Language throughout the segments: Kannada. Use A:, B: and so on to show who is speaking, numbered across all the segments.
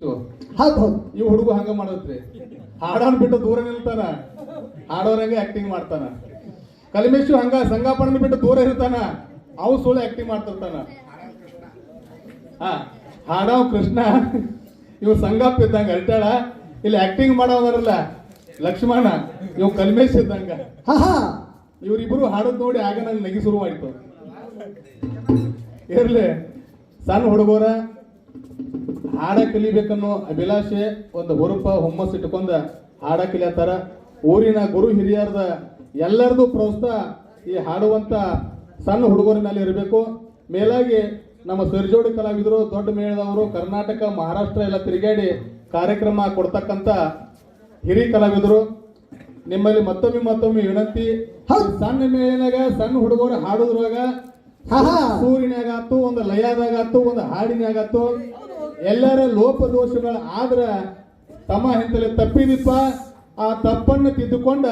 A: ಹೌದು ಹೌದು.
B: ಈ ಹುಡುಗ ಹಂಗ ಮಾಡತ್ರಿ, ಹಾಡೋನ್ ಬಿಟ್ಟು ದೂರ ನಿಲ್ತಾನ, ಹಾಡೋರಂಗೆ ಆಕ್ಟಿಂಗ್ ಮಾಡ್ತಾನ. ಕಲಿಮೇಶು ಹಂಗ ಸಂಗಾಪಣನ ಬಿಟ್ಟು ದೂರ ಇರ್ತಾನ, ಅವು ಸುಳ್ಳು ಆಕ್ಟಿಂಗ್ ಮಾಡ್ತಿರ್ತಾನ. ಹಾಡವ್ ಕೃಷ್ಣ, ಇವ್ ಸಂಗಾಪ್ ಇದ್ದಂಗ ಅಲ್ಟಾಳ. ಇಲ್ಲಿ ಆಕ್ಟಿಂಗ್ ಮಾಡೋದರಲ್ಲ ಲಕ್ಷ್ಮಣ, ಇವ್ ಕಲಿಮೇಶ್ ಇದ್ದಂಗ.
A: ಹಾ ಹಾ.
B: ಇವ್ರಿಬ್ರು ಹಾಡೋದ್ ನೋಡಿ ಆಗ ನಂಗೆ ನಗಿ ಶುರು ಆಯ್ತು. ಇರ್ಲಿ, ಸಣ್ಣ ಹುಡುಗರ ಹಾಡ ಕಲಿಬೇಕನ್ನೋ ಅಭಿಲಾಷೆ ಒಂದು ಹುರುಪ ಹುಮ್ಮಸ್ ಇಟ್ಕೊಂಡ ಹಾಡ ಕಲಿಯತ್ತಾರ. ಊರಿನ ಗುರು ಹಿರಿಯರದ ಎಲ್ಲರದು ಪ್ರೋತ್ಸಾಹ ಈ ಹಾಡುವಂತ ಸಣ್ಣ ಹುಡುಗರ ಮೇಲೆ ಇರಬೇಕು. ಮೇಲಾಗಿ ನಮ್ಮ ಸರ್ಜೋಡಿ ಕಲಾವಿದರು, ದೊಡ್ಡ ಮೇಳದವರು, ಕರ್ನಾಟಕ ಮಹಾರಾಷ್ಟ್ರ ಎಲ್ಲ ತಿರುಗಾಡಿ ಕಾರ್ಯಕ್ರಮ ಕೊಡ್ತಕ್ಕಂತ ಹಿರಿಯ ಕಲಾವಿದರು, ನಿಮ್ಮಲ್ಲಿ ಮತ್ತೊಮ್ಮೆ ವಿನಂತಿ, ಸಣ್ಣ ಮೇಳಿನಾಗ ಸಣ್ಣ ಹುಡುಗರು ಹಾಡುದ್ರಾಗ ಸೂರಿನಾಗಾತು, ಒಂದು ಲಯದಾಗಾತು, ಒಂದು ಹಾಡಿನಾಗಾತು, ಎಲ್ಲರ ಲೋಪದೋಷಗಳು ಆದ್ರ ತಮ್ಮ ಹಿಂತಲ್ಲಿ ತಪ್ಪಿದಿಪ್ಪ, ಆ ತಪ್ಪನ್ನು ತಿದ್ದುಕೊಂಡ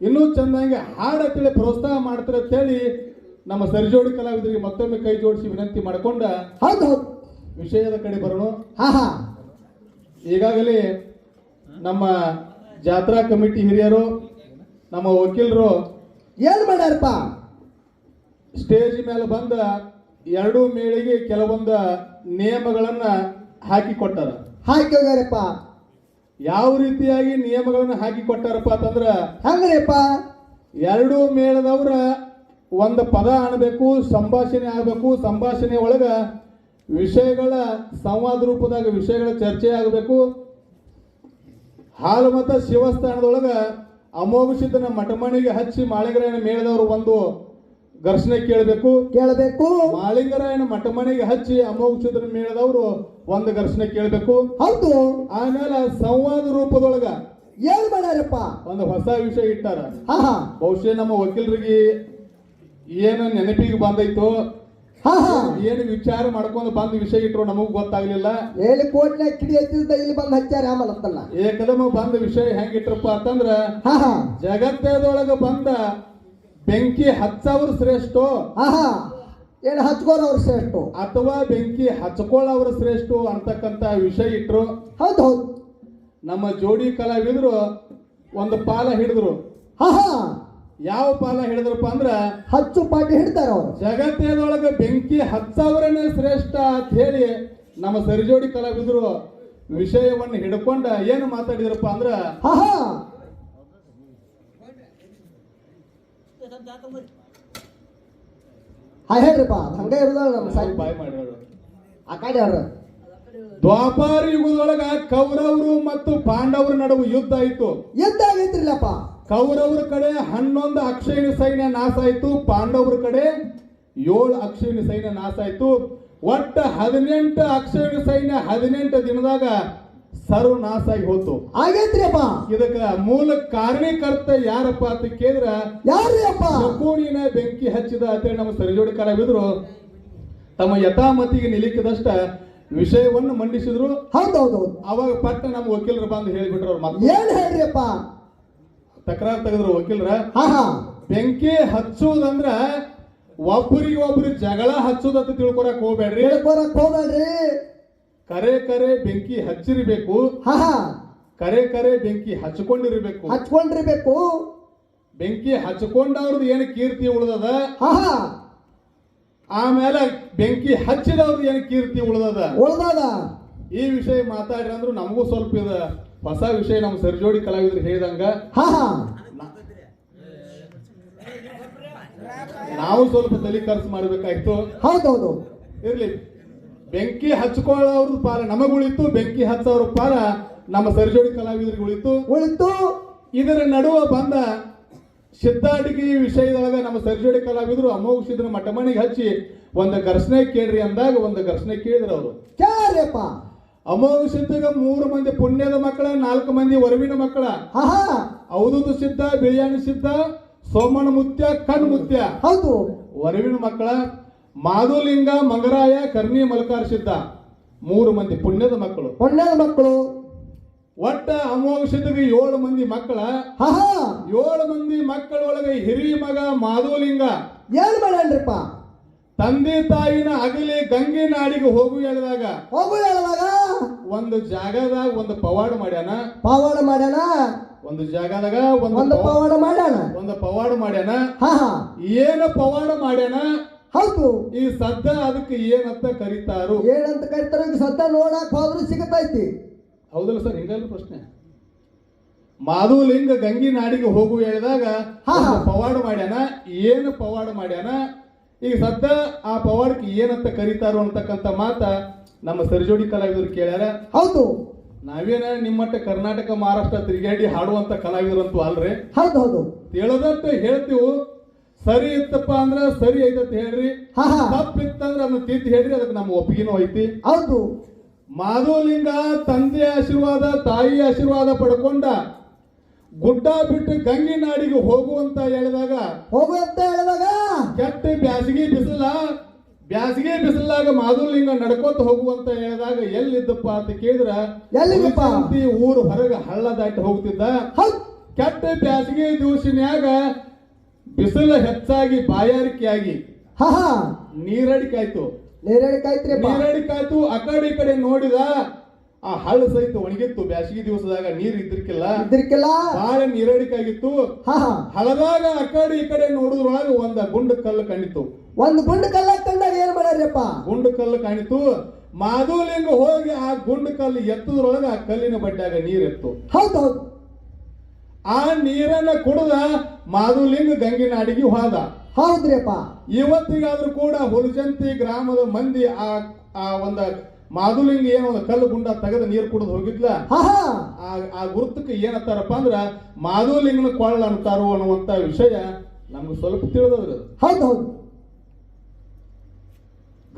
B: ಇನ್ನೂ ಚೆನ್ನಾಗಿ ಹಾಡತ್ತೇಳಿ ಪ್ರೋತ್ಸಾಹ ಮಾಡ್ತಾರೆ ಅಂತ ಹೇಳಿ ನಮ್ಮ ಸರ್ಜೋಡಿ ಕಲಾವಿದರಿಗೆ ಮತ್ತೊಮ್ಮೆ ಕೈ ಜೋಡಿಸಿ ವಿನಂತಿ ಮಾಡಿಕೊಂಡ ವಿಷಯದ ಕಡೆ ಬರೋಣ. ಈಗಾಗಲೇ ನಮ್ಮ ಜಾತ್ರಾ ಕಮಿಟಿ ಹಿರಿಯರು, ನಮ್ಮ ವಕೀಲರು
A: ಏನ್ ಮಾಡ್ಯಾರಪ್ಪ,
B: ಸ್ಟೇಜ್ ಮೇಲೆ ಬಂದ ಎರಡೂ ಮೇಳಿಗೆ ಕೆಲವೊಂದು ನಿಯಮಗಳನ್ನ ಹಾಕಿ ಕೊಟ್ಟಾರ.
A: ಹಾಕಿ ಹೋಗ್ಯಾರಪ್ಪ.
B: ಯಾವ ರೀತಿಯಾಗಿ ನಿಯಮಗಳನ್ನ ಹಾಕಿ ಕೊಟ್ಟಾರಪ್ಪ ಅಂತಂದ್ರ,
A: ಹಂಗ್ರಿಪ್ಪ,
B: ಎರಡೂ ಮೇಳದವ್ರ ಒಂದು ಪದ ಆಣಬೇಕು, ಸಂಭಾಷಣೆ ಆಗಬೇಕು. ಸಂಭಾಷಣೆ ಒಳಗ ವಿಷಯಗಳ ಸಂವಾದ ರೂಪದಾಗ ವಿಷಯಗಳ ಚರ್ಚೆ ಆಗಬೇಕು. ಹಾಲು ಮತ ಶಿವಸ್ಥಾನದೊಳಗ ಅಮೋಘ ಸಿದ್ಧನ ಮಠಮಣಿಗೆ ಹಚ್ಚಿ ಮಾಳಿಂಗರಾಯನ ಮೇಳದವರು ಒಂದು ಘರ್ಷಣೆ ಕೇಳಬೇಕು. ಮಾಳಿಂಗರಾಯನ ಮಠಮಣಿಗೆ ಹಚ್ಚಿ ಅಮೋಘ ಸಿದ್ಧನ ಮೇಳದವರು ಒಂದು ಘರ್ಷಣೆ ಕೇಳಬೇಕು.
A: ಹೌದು.
B: ಆಮೇಲೆ ಸಂವಾದ ರೂಪದೊಳಗ
A: ಏನ್ ಮಾಡ್ಯಾರಪ್ಪ,
B: ಒಂದು ಹೊಸ ವಿಷಯ ಇಟ್ಟಾರ. ಬಹುಶಃ ನಮ್ಮ ವಕೀಲರಿಗೆ ಏನು ನೆನಪಿಗೆ ಬಂದೈತೋ, ಏನು ವಿಚಾರ ಮಾಡ್ಕೊಂಡು ಬಂದ ವಿಷಯ ಇಟ್ಟರು ನಮಗ್ ಗೊತ್ತಾಗ್ಲಿಲ್ಲ.
A: ಎಲ್ಲಿ ಕೋಟ್ನ ಕಿಡಿ ಹಚ್ಚಿದ ಇಲ್ಲಿ ಬಂದ್ ಹಚ್ಚಾರ ಆಮಲತ್ತಲ್ಲ.
B: ಏಕದಮ ಬಂದ ವಿಷಯ ಹೆಂಗಿಟ್ರಪ್ಪ ಅಂತಂದ್ರ, ಜಗತ್ತದೊಳಗ ಬಂದ ಬೆಂಕಿ ಹಚ್ಚವ್ರ ಶ್ರೇಷ್ಠ,
A: ಏನು ಹಚ್ಕೋರವ್ರ ಶ್ರೇಷ್ಠ
B: ಅಥವಾ ಬೆಂಕಿ ಹಚ್ಕೊಳ್ಳೋವ್ರ ಶ್ರೇಷ್ಠ ಅಂತಕ್ಕಂತ ವಿಷಯ ಇಟ್ರು.
A: ಹೌದು.
B: ನಮ್ಮ ಜೋಡಿ ಕಲಾವಿದರು ಒಂದು ಪಾಲ ಹಿಡಿದ್ರು. ಯಾವ ಪಾಲ ಹಿಡಿದ್ರಪ್ಪ ಅಂದ್ರ,
A: ಹಚ್ಚು ಪಾಟಿ ಹಿಡ್ತಾರ ಅವ್ರು.
B: ಜಗತ್ತದೊಳಗ ಬೆಂಕಿ ಹಚ್ಚವ್ರನೇ ಶ್ರೇಷ್ಠ ಅಂತ ಹೇಳಿ ನಮ್ಮ ಸರಿಜೋಡಿ ಕಲಾವಿದರು ವಿಷಯವನ್ನು ಹಿಡ್ಕೊಂಡ ಏನು ಮಾತಾಡಿದ್ರಪ್ಪ ಅಂದ್ರ,
A: ಹೇಳ್ರಿಪ್ಪ, ಹಂಗ ಇರೋದಲ್ಲ ನಮ್ಮ ಸಾಯಿ
B: ಬಾಯ್ ಮಾಡ್ಯಾರ.
A: ಆ ಕಡೆ ಅವ್ರ
B: ದ್ವಾಪಾರ ಯುಗದೊಳಗ ಕೌರವರು ಮತ್ತು ಪಾಂಡವರ ನಡುವೆ ಯುದ್ಧ ಆಯ್ತು.
A: ಯುದ್ಧ ಆಗೈತ್ರಿಲ್ಲಪ್ಪ.
B: ಕೌರವರ ಕಡೆ 11 ಅಕ್ಷಯಣಿ ಸೈನ್ಯ ನಾಶ ಆಯ್ತು, ಪಾಂಡವರ ಕಡೆ 7 ಅಕ್ಷಯಣಿ ಸೈನ್ಯ ನಾಶ ಆಯ್ತು. ಒಟ್ಟ 18 ಅಕ್ಷಯಣಿ ಸೈನ್ಯ 18 ದಿನದಾಗ ಸರ್ವನಾಶ ಆಗಿ ಹೋತು.
A: ಆಗೈತ್ರಿಯಪ್ಪ.
B: ಇದಕ್ಕ ಮೂಲ ಕಾರಣೀಕರ್ತ ಯಾರಪ್ಪ ಅಂತ ಕೇಳಿದ್ರ,
A: ಯಾರಪ್ಪ?
B: ಶಕುನಿನ ಬೆಂಕಿ ಹಚ್ಚಿದ ಅಂತೇಳಿ ನಮ್ಮ ಸರಿಜೋಡಿ ಕಲಾವಿದರು ತಮ್ಮ ಯಥಾಮತಿಗೆ ನಿಲಿಕಿದಷ್ಟ ವಿಷಯವನ್ನು ಮಂಡಿಸಿದ್ರು.
A: ಹೌದೌದು.
B: ಅವಾಗ ಪಟ್ಟ ನಮ್ಮ ವಕೀಲರು ಬಂದು ಹೇಳಿಬಿಟ್ರು. ಅವ್ರ ಮತ್ತೆ
A: ಏನ್ ಹೇಳ್ರಿಯಪ್ಪ?
B: ತಕರಾರು ತೆಗೆದ್ರು ವಕೀಲರ. ಬೆಂಕಿ ಹಚ್ಚುವುದಂದ್ರ ಒಬ್ಬರಿಗೆ ಒಬ್ರು ಜಗಳ ಹಚ್ಚುದಂತ ತಿಳ್ಕೊರಕ್ ಹೋಗ್ಬೇಡ್ರಿ. ಕರೆ ಬೆಂಕಿ ಹಚ್ಚಿರ್ಬೇಕು, ಕರೆ ಬೆಂಕಿ ಹಚ್ಕೊಂಡಿರ್ಬೇಕು. ಬೆಂಕಿ ಹಚ್ಕೊಂಡವ್ರದ್ದು ಏನು ಕೀರ್ತಿ ಉಳಿದದ, ಆಮೇಲೆ ಬೆಂಕಿ ಹಚ್ಚಿದವ್ರದ್ದು ಏನು ಕೀರ್ತಿ ಉಳಿದದ. ಈ ವಿಷಯ ಮಾತಾಡ್ರಿ ಅಂದ್ರು ನಮಗೂ ಸ್ವಲ್ಪ ಇದು ಹೊಸ ವಿಷಯ. ನಮ್ಮ ಸರ್ಜೋಡಿ ಕಲಾವಿದ್ರು ಹೇಳಿದಂಗ ನಾವು ಸ್ವಲ್ಪ ತಲೆ ಖರ್ಚು ಮಾಡ್ಬೇಕಾಯ್ತು.
A: ಹೌದೌದು.
B: ಇರ್ಲಿ, ಬೆಂಕಿ ಹಚ್ಕೊಳ್ಳೋವ್ರ ಪಾಲ ನಮಗುಳಿತು, ಬೆಂಕಿ ಹಚ್ಚೋರ ಪಾಲ ನಮ್ಮ ಸರ್ಜೋಡಿ ಕಲಾವಿದರಿಗೆ ಉಳಿತು. ಇದರ ನಡುವ ಬಂದ ಸಿದ್ಧಾಟಿಕೆ ವಿಷಯದೊಳಗ ನಮ್ಮ ಸರ್ಜೋಡಿ ಕಲಾವಿದರು ಅಮೋಘ ಸಿದ್ಧನ ಮಠಮಣಿಗೆ ಹಚ್ಚಿ ಒಂದು ಘರ್ಷಣೆ ಕೇಳ್ರಿ ಅಂದಾಗ ಒಂದು ಘರ್ಷಣೆ ಕೇಳಿದ್ರು ಅವರು. ಅಮೋಘ ಸಿದ್ಧಗ 3 ಮಂದಿ ಪುಣ್ಯದ ಮಕ್ಕಳ, 4 ಮಂದಿ ವರವಿನ ಮಕ್ಕಳ. ಅವಧೂತ ಸಿದ್ಧ, ಬಿಳಿಯಾಣಿ ಸಿದ್ಧ, ಸೋಮಣ್ಣ ಮುತ್ಯ, ಕಣ್ ಮುತ್ಯ.
A: ಹೌದು.
B: ವರವಿನ ಮಕ್ಕಳ ಮಾಧುಲಿಂಗ, ಮಂಗರಾಯ, ಕರ್ಣಿ, ಮಲ್ಕಾರ ಸಿದ್ಧ 3 ಮಂದಿ ಪುಣ್ಯದ ಮಕ್ಕಳು. ಒಟ್ಟ ಅಮೋಘ ಸಿದ್ಧಗೆ 7 ಮಂದಿ ಮಕ್ಕಳ. 7 ಮಂದಿ ಮಕ್ಕಳೊಳಗೆ ಹಿರಿಯ ಮಗ ಮಾಧುಲಿಂಗ
A: ಏನ್ ಮಾಡಲ್ರಿಪ್ಪ?
B: ತಂದೆ ತಾಯಿನ ಅಗಲಿ ಗಂಗೆ ನಾಡಿಗೆ ಹೋಗು ಹೇಳಿದಾಗ ಒಂದು ಜಾಗದಾಗ ಒಂದು ಪವಾಡ ಮಾಡ್ಯಾನ.
A: ಪವಾಡ ಮಾಡ್ಯಾನ.
B: ಒಂದು ಜಾಗದಾಗ
A: ಒಂದು ಪವಾಡ ಮಾಡ್ಯಾನ.
B: ಒಂದು ಪವಾಡ ಮಾಡ್ಯಾನ.
A: ಹಾ ಹಾ,
B: ಏನು ಪವಾಡ ಮಾಡ್ಯಾನ?
A: ಹೌದು.
B: ಈ ಸದ್ದ ಅದಕ್ಕೆ ಏನಂತ ಕರೀತಾರು?
A: ಏನಂತ ಕರಿತಾರ? ಈಗ ಸದ್ದ ನೋಡಕ್ ಹೋದ್ರು ಸಿಗತೈತಿ.
B: ಹೌದಲ್ಲ ಸರ್? ಹಿಂಗಲ್ಲ ಪ್ರಶ್ನೆ. ಮಾಧುಲಿಂಗ ಗಂಗಿ ನಾಡಿಗೆ ಹೋಗು ಹೇಳಿದಾಗ ಪವಾಡ ಮಾಡ್ಯಾನ. ಏನು ಪವಾಡ ಮಾಡ್ಯಾನ? ಈಗ ಸದ್ದ ಆ ಪವಾಡಕ್ಕೆ ಏನಂತ ಕರೀತಾರು ಅಂತಕ್ಕಂಥ ಮಾತ ನಮ್ಮ ಸರಿಜೋಡಿ ಕಲಾವಿದರು ಕೇಳ್ಯಾರ.
A: ಹೌದು.
B: ನಾವೇನ ನಿಮ್ಮಟ್ಟ ಕರ್ನಾಟಕ ಮಹಾರಾಷ್ಟ್ರ ತಿರುಗಾಡಿ ಹಾಡುವಂತ ಕಲಾವಿದರಂತೂ ಅಲ್ರಿ.
A: ಹೌದು ಹೌದು.
B: ಹೇಳದಟ್ಟು ಹೇಳ್ತೀವಿ. ಸರಿ ಇತ್ತಪ್ಪ ಅಂದ್ರ ಸರಿ ಐತತ್ ಹೇಳ್ರಿ, ತಪ್ಪಿತ್ತಂದ್ರ ಅದನ್ನ ತಿದ್ದಿ ಹೇಳ್ರಿ, ಅದಕ್ಕೆ ನಮ್ಮ ಒಪ್ಪಿಗೆನೂ ಐತಿ.
A: ಹೌದು.
B: ಮಾಧುಲಿಂಗ ತಂದೆ ಆಶೀರ್ವಾದ ತಾಯಿ ಆಶೀರ್ವಾದ ಪಡ್ಕೊಂಡ ಗುಡ್ಡ ಬಿಟ್ಟು ಗಂಗಿ ನಾಡಿಗೆ ಹೋಗುವಂತ ಹೇಳಿದಾಗ ಕೆಟ್ಟ ಬ್ಯಾಸಿಗೆ ಬಿಸಿಲಾಗ ಮಾಧುಲಿಂಗ ನಡ್ಕೋತ ಹೋಗುವಂತ ಹೇಳಿದಾಗ ಎಲ್ಲಿದ್ದಪ್ಪ ಅಂತ ಕೇಳಿದ್ರ ಊರು ಹೊರಗೆ ಹಳ್ಳ ದಾಟಿ ಹೋಗ್ತಿದ್ದ. ಕೆಟ್ಟ ಬ್ಯಾಸಿಗೆ ದಿವಸಿನ್ಯಾಗ ಬಿಸಿಲು ಹೆಚ್ಚಾಗಿ ಬಾಯಾರಿಕೆಯಾಗಿ ನೀರಡಿಕಾಯ್ತು. ನೀರಡಿಕಾಯ್ತು. ಆ ಕಡೆ ನೋಡಿದ ಆ ಹಳ್ಳ ಸಹಿತ ಒಣಗಿತ್ತು. ಬ್ಯಾಸಿಗೆ ದಿವಸದಾಗ ನೀರ್ ಇದ್ರಿಕಿಲ್ಲ, ಬಾಳ ನೀರಡಿಕಾಗಿತ್ತು. ಹಳದಾಗ ಆ ಕಡೆ ನೋಡಿದ್ರೊಳಗ ಒಂದ ಗುಂಡ ಕಲ್ಲು ಕಾಣಿತು.
A: ಒಂದು ಗುಂಡ ಕಲ್ಲ ಕಂಡಾಗ ಏನ್ ಮಾಡ್ಯಾರಪ್ಪ?
B: ಗುಂಡ ಕಲ್ಲು ಕಾಣಿತು. ಮಾಧುಲಿಂಗ ಹೋಗಿ ಆ ಗುಂಡ ಕಲ್ಲು ಎತ್ತದ್ರೊಳಗ ಆ ಕಲ್ಲಿನ ಬಡ್ಡ್ಯಾಗ ನೀರಿತ್ತು.
A: ಹೌದೌದು.
B: ಆ ನೀರನ್ನ ಕುಡಿದ ಮಾಧುಲಿಂಗ ಗಂಗಿ ನಾಡಿಗೆ ಹೋದ.
A: ಹೌದ್ರಿಪ್ಪ.
B: ಇವತ್ತಿಗಾದ್ರೂ ಕೂಡ ಹುಲಜಂತಿ ಗ್ರಾಮದ ಮಂದಿ ಆ ಒಂದ ಮಾಧುಲಿಂಗ ಏನೋ ಒಂದು ಕಲ್ಲು ಗುಂಡ ತೆಗೆದ ನೀರು ಕುಡಿದು ಹೋಗಿದ್ಲ. ಆ ಗುರುತಕ್ಕೆ ಏನಂತಾರಪ್ಪ ಅಂದ್ರ ಮಾಧುಲಿಂಗನ ಕೊಳ್ಳ ಅಂತಾರೋ ಅನ್ನುವಂತ ವಿಷಯ ನಮ್ಗೆ ಸ್ವಲ್ಪ ತಿಳಿದವ್ರು.
A: ಹೌದೌದು.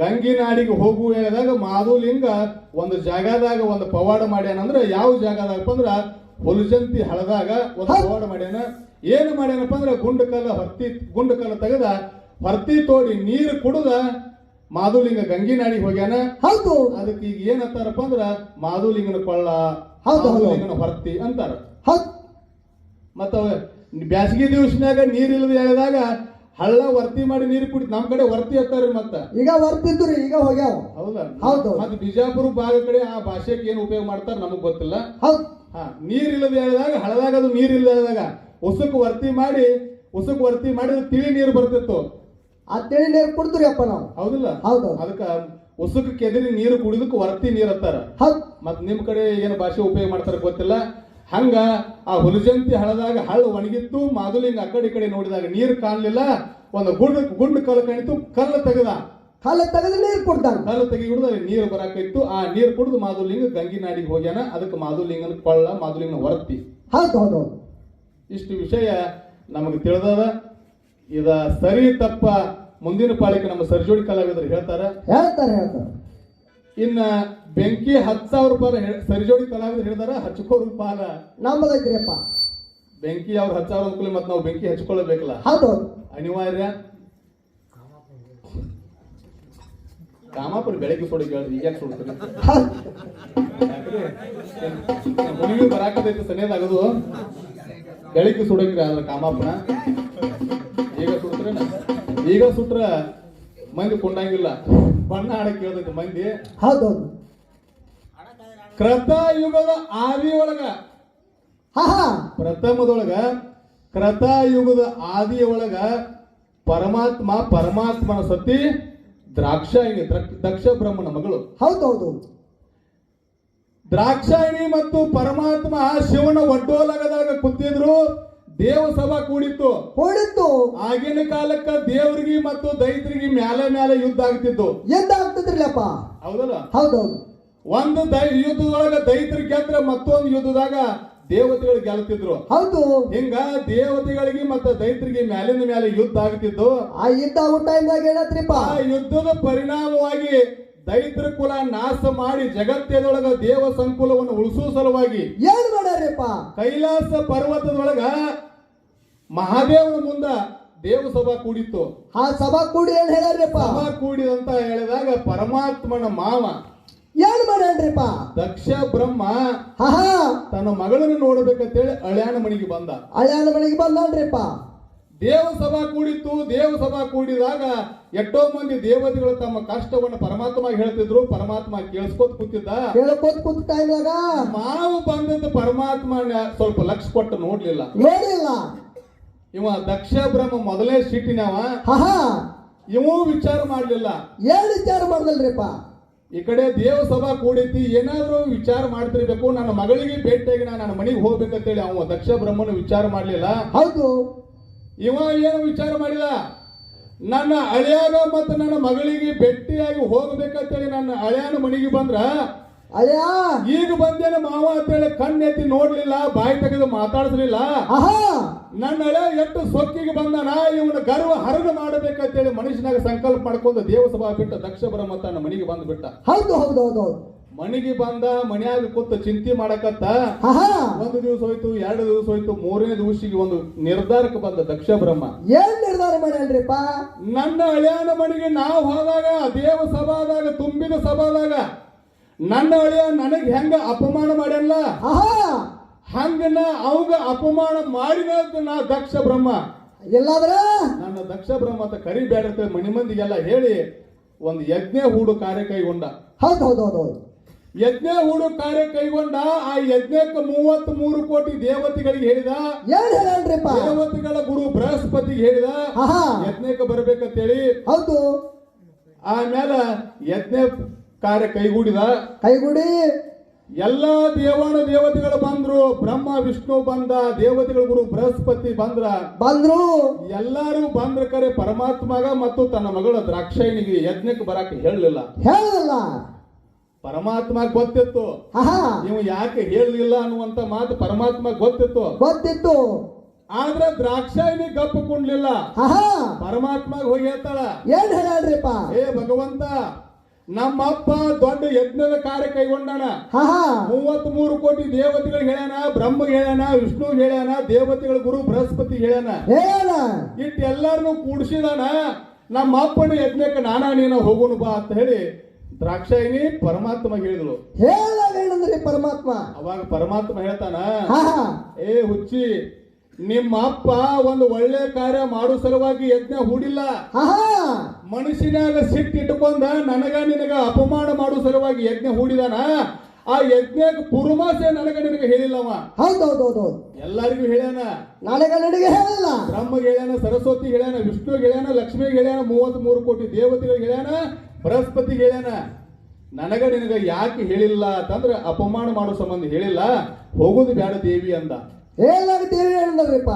B: ಗಂಗಿ ನಾಡಿಗೆ ಹೋಗು ಹೇಳಿದಾಗ ಮಾಧುಲಿಂಗ ಒಂದು ಜಾಗದಾಗ ಒಂದು ಪವಾಡ ಮಾಡ್ಯಾನಂದ್ರ ಯಾವ ಜಾಗದಾಗಪ್ಪ ಅಂದ್ರ ಹುಲಜಂತಿ ಹಳದಾಗ ಒಂದು ಪವಾಡ ಮಾಡ್ಯಾನ. ಏನು ಮಾಡ್ಯಾನಪ್ಪ ಅಂದ್ರ ಗುಂಡ ಕಲ್ಲ ತೆಗೆದ ಹೊರ್ತಿ ತೋಡಿ ನೀರು ಕುಡಿದ ಮಾಧುಲಿಂಗ ಗಂಗಿ ನಾಡಿಗೆ ಹೋಗ್ಯಾನ.
A: ಹೌದು.
B: ಅದಕ್ಕೆ ಈಗ ಏನಂತಾರಪ್ಪ ಅಂದ್ರ ಮಾಧುಲಿಂಗನ ಕೊಳ್ಳ, ಮಾಧುಲಿಂಗನ ಹೊರ್ತಿ ಅಂತಾರ. ಮತ್ತ ಬ್ಯಾಸಿಗೆ ದಿವಸನ್ಯಾಗ ನೀರ್ ಇಲ್ಲದ ಹೇಳಿದಾಗ ಹಳ್ಳ ವರ್ತಿ ಮಾಡಿ ನೀರು ಕುಡಿತ. ನಮ್ ಕಡೆ ವರ್ತಿ ಅಂತಾರ್ರಿ. ಮತ್ತ ಈಗ
A: ವರ್ತಿದ್ರಿ, ಈಗ ಹೋಗ್ಯಾವ.
B: ಹೌದಾ?
A: ಹೌದು.
B: ಮತ್ತೆ ಬಿಜಾಪುರ ಭಾಗ ಕಡೆ ಆ ಭಾಷೆಗೆ ಏನ್ ಉಪಯೋಗ ಮಾಡ್ತಾರ ನಮಗ್ ಗೊತ್ತಿಲ್ಲ.
A: ಹೌದು.
B: ನೀರ್ ಇಲ್ಲದ ಹೇಳಿದಾಗ ಹಳದಾಗ ಅದು ನೀರ್ ಇಲ್ಲದ ಹೇಳಿದಾಗ ಉಸುಕ್ ವರ್ತಿ ಮಾಡಿದ್ರೆ ತಿಳಿ ನೀರು ಬರ್ತಿತ್ತು.
A: ಆ ತಿಳಿ ನೀರು ಕುಡ್ತೀರಿ ಅಪ್ಪ ನಾವು.
B: ಹೌದಿಲ್ಲ?
A: ಹೌದು.
B: ಅದಕ್ಕ ಉಸುಕ್ ಕೆದರಿ ನೀರು ಕುಡಿದಕ್ಕೆ ವರ್ತಿ ನೀರ್ ಅಂತಾರ. ಮತ್ ನಿಮ್ ಕಡೆ ಏನ್ ಭಾಷೆ ಉಪಯೋಗ ಮಾಡ್ತಾರ ಗೊತ್ತಿಲ್ಲ. ಹಂಗ ಆ ಹುಲಜಂತಿ ಹಳದಾಗ ಹಳ್ಳ ಒಣಗಿತ್ತು. ಮಾಧುಲಿಂಗ ಆ ಕಡೆ ನೋಡಿದಾಗ ನೀರು ಕಾಣಲಿಲ್ಲ. ಒಂದು ಗುಂಡು ಕಲ್ಲು ಕಾಣಿತು. ಕಲ್ಲು ತೆಗೆದ
A: ನೀರು ಕುಡ್ತಾನ.
B: ಕಲ್ಲು ತೆಗಿ ಹಿಡಿದ ನೀರು ಬರಾಕಿತ್ತು. ಆ ನೀರು ಕುಡಿದು ಮಾಧುಲಿಂಗ ಗಂಗಿ ನಾಡಿಗೆ ಹೋಗ್ಯಾನ. ಅದಕ್ಕೆ ಮಾಧುಲಿಂಗನ ಕೊಳ್ಳ, ಮಾಧುಲಿಂಗನ ಹೊರತಿ.
A: ಹೌದು.
B: ಇಷ್ಟು ವಿಷಯ ನಮಗೆ ತಿಳಿದದ. ಇದ ಸರಿ ತಪ್ಪ ಮುಂದಿನ ಪಾಳಿಕೆ ನಮ್ಮ ಸರ್ಜೋಡಿ ಕಲಾವಿದರು ಹೇಳ್ತಾರೆ. ಇನ್ನ ಬೆಂಕಿ 10,000 ರೂಪಾಯಿ ಸರಿಜೋಡಿ ಕಲಾವಿದರು ಹೇಳಿದಾರ. ಹಚ್ಕೋರು ಪಾಲ
A: ನಮ್ಮದೈತ್ರಿಯಪ್ಪ.
B: ಬೆಂಕಿ ಅವ್ರು 10,000 ಅನ್ಕೊಳ್ಳಿ, ಮತ್ತೆ ನಾವು ಬೆಂಕಿ ಹಚ್ಕೊಳ್ಳಬೇಕಲ್ಲ,
A: ಹೌದು ಅನಿವಾರ್ಯ. ಕಾಮಾಪುರ ಬೆಳಗ್ಗೆ ಸುಡಿ ಈಗ ಸುಡ್ತೀರಿ ಮುನಿಗೆ ಬರಾಕತೈತಿ ಸನೇದಾಗದು. ಬೆಳಗ್ಗೆ ಸುಡಂಗ್ರಿ ಅದ್ರ ಕಾಮಾಪುರ ಈಗ ಸುಟ್ರ ಮಂದಿ ಕೊಂಡಂಗಿಲ್ಲ. ಬಣ್ಣ ಆಡಕ್ ಕೇಳ್ತೈತಿ ಮಂದಿ. ಹೌದೌದು.
B: ಕೃತಯುಗದ ಆದಿಯೊಳಗ ಪ್ರಥಮದೊಳಗ ಕೃತಯುಗದ ಆದಿಯೊಳಗ ಪರಮಾತ್ಮನ ಸತಿ ದ್ರಾಕ್ಷಾಯಿಣಿ, ದಕ್ಷ ಬ್ರಹ್ಮನ ಮಗಳು.
A: ಹೌದೌದು.
B: ದ್ರಾಕ್ಷಾಯಿಣಿ ಮತ್ತು ಪರಮಾತ್ಮ ಶಿವನ ಒಡ್ಡೋಲಗದಾಗ ಕೂತಿದ್ರು. ದೇವ ಸಭಾ ಕೂಡಿತ್ತು. ಆಗಿನ ಕಾಲಕ್ಕ ದೇವರಿಗೆ ಮತ್ತು ದೈತ್ರಿಗೆ ಮ್ಯಾಲೆ ಯುದ್ಧ ಆಗ್ತಿತ್ತು.
A: ಆಗ್ತಿದ್ರಲ್ಲಪ್ಪ.
B: ಹೌದಲ್ಲ?
A: ಹೌದೌದು.
B: ಒಂದು ಯುದ್ಧದೊಳಗ ದೈತ್ರಿ ಗೆದ್ರ ಮತ್ತೊಂದು ಯುದ್ಧದಾಗ ದೇವತೆಗಳು ಗೆಲ್ತಿದ್ರು.
A: ಹೌದು.
B: ಹಿಂಗ ದೇವತೆಗಳಿಗೆ ಮತ್ತು ದೈತ್ರಿಗೆ ಮ್ಯಾಲಿನ ಮೇಲೆ ಯುದ್ಧ ಆಗ್ತಿದ್ದು.
A: ಆ ಯುದ್ಧ ಆಗೋ ಟೈಮ್ದಾಗ ಏನತ್ರಿಪ್ಪ?
B: ಆ ಯುದ್ಧದ ಪರಿಣಾಮವಾಗಿ ದೈತ್ರ ಕುಲ ನಾಶ ಮಾಡಿ ಜಗತ್ತದೊಳಗ ದೇವ ಸಂಕುಲವನ್ನು ಉಳಿಸುವ ಸಲುವಾಗಿ
A: ಏನ್ ಮಾಡ್ಯಾರಪ್ಪ?
B: ಕೈಲಾಸ ಪರ್ವತದೊಳಗ ಮಹಾದೇವನ ಮುಂದ ದೇವ ಸಭಾ ಕೂಡಿತ್ತು.
A: ಆ ಸಭಾ ಕೂಡಿ ಏನ್ ಹೇಳ್ಯಾರಪ್ಪ?
B: ಸಭಾ ಕೂಡಿದಂತ ಹೇಳಿದಾಗ ಪರಮಾತ್ಮನ ಮಾವ
A: ಏನ್ ಮಾಡ್ಯಾನ್ರಿಪ್ಪ?
B: ದಕ್ಷ ಬ್ರಹ್ಮ ತನ್ನ ಮಗಳನ್ನು ನೋಡ್ಬೇಕಂತೇಳಿ ಅಳ್ಯಾನ ಮನೆಗೆ ಬಂದಾನ್ರಿಪ್ಪ. ದೇವಸಭಾ ಕೂಡಿತ್ತು. ದೇವಸಭಾ ಕೂಡಿದಾಗ ಎಷ್ಟೋ ಮಂದಿ ದೇವತೆಗಳು ತಮ್ಮ ಕಷ್ಟವನ್ನು ಪರಮಾತ್ಮ ಹೇಳ್ತಿದ್ರು. ಪರಮಾತ್ಮ ಕೇಳಿಸ್ಕೊತ ಕೂತಿದ್ದ.
C: ಕೇಳ್ಕೊತ್ ಕೂತ ಟೈಮ್ನಾಗ
B: ಮಾವು ಬಂದದ್ದು ಪರಮಾತ್ಮ ಸ್ವಲ್ಪ ಲಕ್ಷ ಕೊಟ್ಟು ನೋಡ್ಲಿಲ್ಲ.
C: ನೋಡಿಲ್ಲ.
B: ಇವ ದಕ್ಷ ಬ್ರಹ್ಮ ಮೊದಲೇ ಸಿಟ್ಟಿನವ.
C: ಹಾ
B: ಇವೂ ವಿಚಾರ ಮಾಡ್ಲಿಲ್ಲ.
C: ಏನ್ ವಿಚಾರ ಮಾಡ್ದಲ್ರಿಪ್ಪ?
B: ಈ ಕಡೆ ದೇವಸಭಾ ಕೂಡೈತಿ, ಏನಾದ್ರೂ ವಿಚಾರ ಮಾಡ್ತಿರ್ಬೇಕು, ನನ್ನ ಮಗಳಿಗೆ ಭೇಟಿಯಾಗಿ ನನ್ನ ಮನೆಗೆ ಹೋಗ್ಬೇಕಂತೇಳಿ ಅವ ದಕ್ಷ ಬ್ರಹ್ಮನು ವಿಚಾರ ಮಾಡ್ಲಿಲ್ಲ.
C: ಹೌದು.
B: ಇವ ಏನು ವಿಚಾರ ಮಾಡಿಲ್ಲ, ನನ್ನ ಅಳಿಯಾಗ ಮತ್ತು ನನ್ನ ಮಗಳಿಗೆ ಭೇಟಿಯಾಗಿ ಹೋಗ್ಬೇಕಂತೇಳಿ ನನ್ನ ಅಳಿಯಾನ ಮನೆಗೆ ಬಂದ್ರ
C: ಅಯ್ಯ
B: ಈಗ ಬಂದೇನ ಮಾವ ಅಂತೇಳಿ ಕಣ್ಣೆತ್ತಿ ನೋಡ್ಲಿಲ್ಲ, ಬಾಯಿ ತೆಗೆದು ಮಾತಾಡಿಸ್ಲಿಲ್ಲ.
C: ಆಹಾ
B: ನನ್ನ ಹಳೆ ಎಷ್ಟು ಸೊಕ್ಕಿಗೆ ಬಂದಾನ, ಇವನ ಗರ್ವ ಹರಣ ಮಾಡಬೇಕಂತೇಳಿ ಮನುಷ್ಯನಾಗ ಸಂಕಲ್ಪ ಮಾಡ್ಕೊಂಡು ದೇವಸಭಾ ಬಿಟ್ಟ ದಕ್ಷ ಬ್ರಹ್ಮ ತನ್ನ ಮನೆಗೆ ಬಂದ್ಬಿಟ್ಟ.
C: ಹೌದು ಹೌದು ಹೌದು ಹೌದು.
B: ಮನೆಗೆ ಬಂದ, ಮನ್ಯಾಗ ಕೂತು ಚಿಂತೆ ಮಾಡಕತ್ತ.
C: ಆಹಾ
B: ಒಂದು ದಿವಸ ಹೋಯ್ತು, 2 ದಿವಸ ಹೋಯ್ತು, 3ನೇ ದಿವಸಿಗೆ ಒಂದು ನಿರ್ಧಾರಕ್ಕೆ ಬಂದ ದಕ್ಷ ಬ್ರಹ್ಮ.
C: ಏನ್ ನಿರ್ಧಾರ ಮಾಡ್ಯಾನ್ರಿಪ್ಪ?
B: ನನ್ನ ಹಳೆಯನ ಮನೆಗೆ ನಾವು ಹೋದಾಗ ದೇವಸಭಾದಾಗ ತುಂಬಿದ ಸಭಾದಾಗ ನನ್ನ ಹಳೆಯ ನನಗೆ ಹೆಂಗ ಅಪಮಾನ ಮಾಡ್ಯಲ್ಲ,
C: ಆಹಾ
B: ಹಂಗನ ಅವಾಗ ಅಪಮಾನ ಮಾಡಿದ ನಾ ದಕ್ಷ ಬ್ರಹ್ಮ.
C: ಇಲ್ಲಾದ್ರ
B: ನನ್ನ ದಕ್ಷ ಬ್ರಹ್ಮ ಅಂತ ಕರಿಬೇಡ ಮನಿ ಮಂದಿಗೆಲ್ಲ ಹೇಳಿ ಒಂದು ಯಜ್ಞ ಹೂಡು ಕಾರ್ಯ ಕೈಗೊಂಡ.
C: ಹೌದು ಹೌದು ಹೌದು ಹೌದು.
B: ಯಜ್ಞ ಹೂಡು ಕಾರ್ಯ ಕೈಗೊಂಡ. ಆ ಯಜ್ಞಕ್ಕೆ 33 ಕೋಟಿ ದೇವತೆಗಳಿಗೆ ಹೇಳಿದ.
C: ಏನ್ ಹೇಳನ್ರಿಪ್ಪ?
B: ದೇವತೆಗಳ ಗುರು ಬೃಹಸ್ಪತಿಗೆ ಹೇಳಿದ
C: ಆಹಾ
B: ಯಜ್ಞಕ್ಕೆ ಬರ್ಬೇಕಂತೇಳಿ.
C: ಹೌದು.
B: ಆಮೇಲೆ ಯಜ್ಞ ಕಾರ್ಯ ಕೈಗೂಡಿದ.
C: ಕೈಗೂಡಿ
B: ಎಲ್ಲಾ ದೇವಾನು ದೇವತೆಗಳು ಬಂದ್ರು. ಬ್ರಹ್ಮ ವಿಷ್ಣು ಬಂದ, ದೇವತೆಗಳ ಗುರು ಬೃಹಸ್ಪತಿ
C: ಬಂದ್ರು.
B: ಎಲ್ಲಾರು ಬಂದ್ರ ಕರೆ ಪರಮಾತ್ಮಗ ಮತ್ತು ತನ್ನ ಮಗಳ ದ್ರಾಕ್ಷಾಯಿಣಿಗೆ ಯಜ್ಞಕ್ಕೆ ಬರಕ್ಕೆ ಹೇಳಲಿಲ್ಲ.
C: ಹೇಳಲ್ಲ.
B: ಪರಮಾತ್ಮ ಗೊತ್ತಿತ್ತು,
C: ಆಹಾ
B: ನೀವು ಯಾಕೆ ಹೇಳಲಿಲ್ಲ ಅನ್ನುವಂತ ಮಾತು ಪರಮಾತ್ಮ ಗೊತ್ತಿತ್ತು.
C: ಗೊತ್ತಿತ್ತು.
B: ಆದ್ರೆ ದ್ರಾಕ್ಷಾಯಿಣಿ ಗಪ್ಪ ಕುಂಡ್ಲಿಲ್ಲ.
C: ಆಹಾ
B: ಪರಮಾತ್ಮ ಹೋಗಿ ಹೇಳ್ತಾಳ,
C: ಏನ್ ಹೇಳನ್ರಿಪ್ಪ?
B: ಏ ಭಗವಂತ, ನಮ್ಮಪ್ಪ ದೊಡ್ಡ ಯಜ್ಞದ ಕಾರ್ಯ ಕೈಗೊಂಡಾನ.
C: ಆಹಾ
B: 33 ಕೋಟಿ ದೇವತೆಗಳಿಗೆ ಹೇಳ್ಯಾನ, ಬ್ರಹ್ಮಗೆ ಹೇಳ್ಯಾನ, ವಿಷ್ಣುಗೆ ಹೇಳ್ಯಾನ, ದೇವತೆಗಳ ಗುರು ಬೃಹಸ್ಪತಿ ಹೇಳ್ಯಾನ.
C: ಹೇಳ
B: ಇಟ್ಟು ಎಲ್ಲಾರನು ಕೂಡಿಸಿದಾನ. ನಮ್ಮ ಅಪ್ಪನ ಯಜ್ಞಕ್ಕೆ ನಾನಾ ನೀನ ಹೋಗುನು ಬಾ ಅಂತ ಹೇಳಿ ದ್ರಾಕ್ಷಾಯಿಣಿ ಪರಮಾತ್ಮ ಹೇಳಿದ್ರು.
C: ಹೇಳಂದ್ರಿ ಪರಮಾತ್ಮ.
B: ಅವಾಗ ಪರಮಾತ್ಮ ಹೇಳ್ತಾನ,
C: ಆಹಾ
B: ಏ ಹುಚ್ಚಿ, ನಿಮ್ಮ ಅಪ್ಪ ಒಂದು ಒಳ್ಳೆ ಕಾರ್ಯ ಮಾಡೋ ಸಲುವಾಗಿ ಯಜ್ಞ ಹೂಡಿಲ್ಲ.
C: ಆಹಾ
B: ಮನುಷ್ಯನಾಗ ಸಿಟ್ಟು ಇಟ್ಕೊಂಡ ನನಗ ನಿನಗ ಅಪಮಾನ ಮಾಡೋ ಸಲುವಾಗಿ ಯಜ್ಞ ಹೂಡಿದಾನ. ಆ ಯಜ್ಞಕ್ಕೆ ಪುರುಮಾಸೆ ನನಗ ನಿನಗೆ ಹೇಳಿಲ್ಲವ.
C: ಹೌದು ಹೌದು ಹೌದು ಹೌದು.
B: ಎಲ್ಲರಿಗೂ ಹೇಳ್ಯಾನ.
C: ನನಗೆ ಹೇಳಿಲ್ಲ.
B: ಬ್ರಹ್ಮಗೆ ಹೇಳ್ಯಾನ, ಸರಸ್ವತಿ ಹೇಳ್ಯಾನ, ವಿಷ್ಣುಗೆ ಹೇಳ್ಯಾನ, ಲಕ್ಷ್ಮಿಗೆ ಹೇಳ್ಯಾನ, 33 ಕೋಟಿ ದೇವತೆಗಳಿಗೆ ಹೇಳ್ಯಾನ, ಬೃಹಸ್ಪತಿಗೆ ಹೇಳ್ಯಾನ. ನನಗ ನಿನಗ ಯಾಕೆ ಹೇಳಿಲ್ಲ ಅಂತಂದ್ರೆ ಅಪಮಾನ ಮಾಡೋ ಸಂಬಂಧ ಹೇಳಿಲ್ಲ, ಹೋಗುದು ಬ್ಯಾಡ ದೇವಿ ಅಂದ.
C: ಹೇಳಾಗ್ತೀರಿ ಹೇಳಿದ್ರಿಪ್ಪ.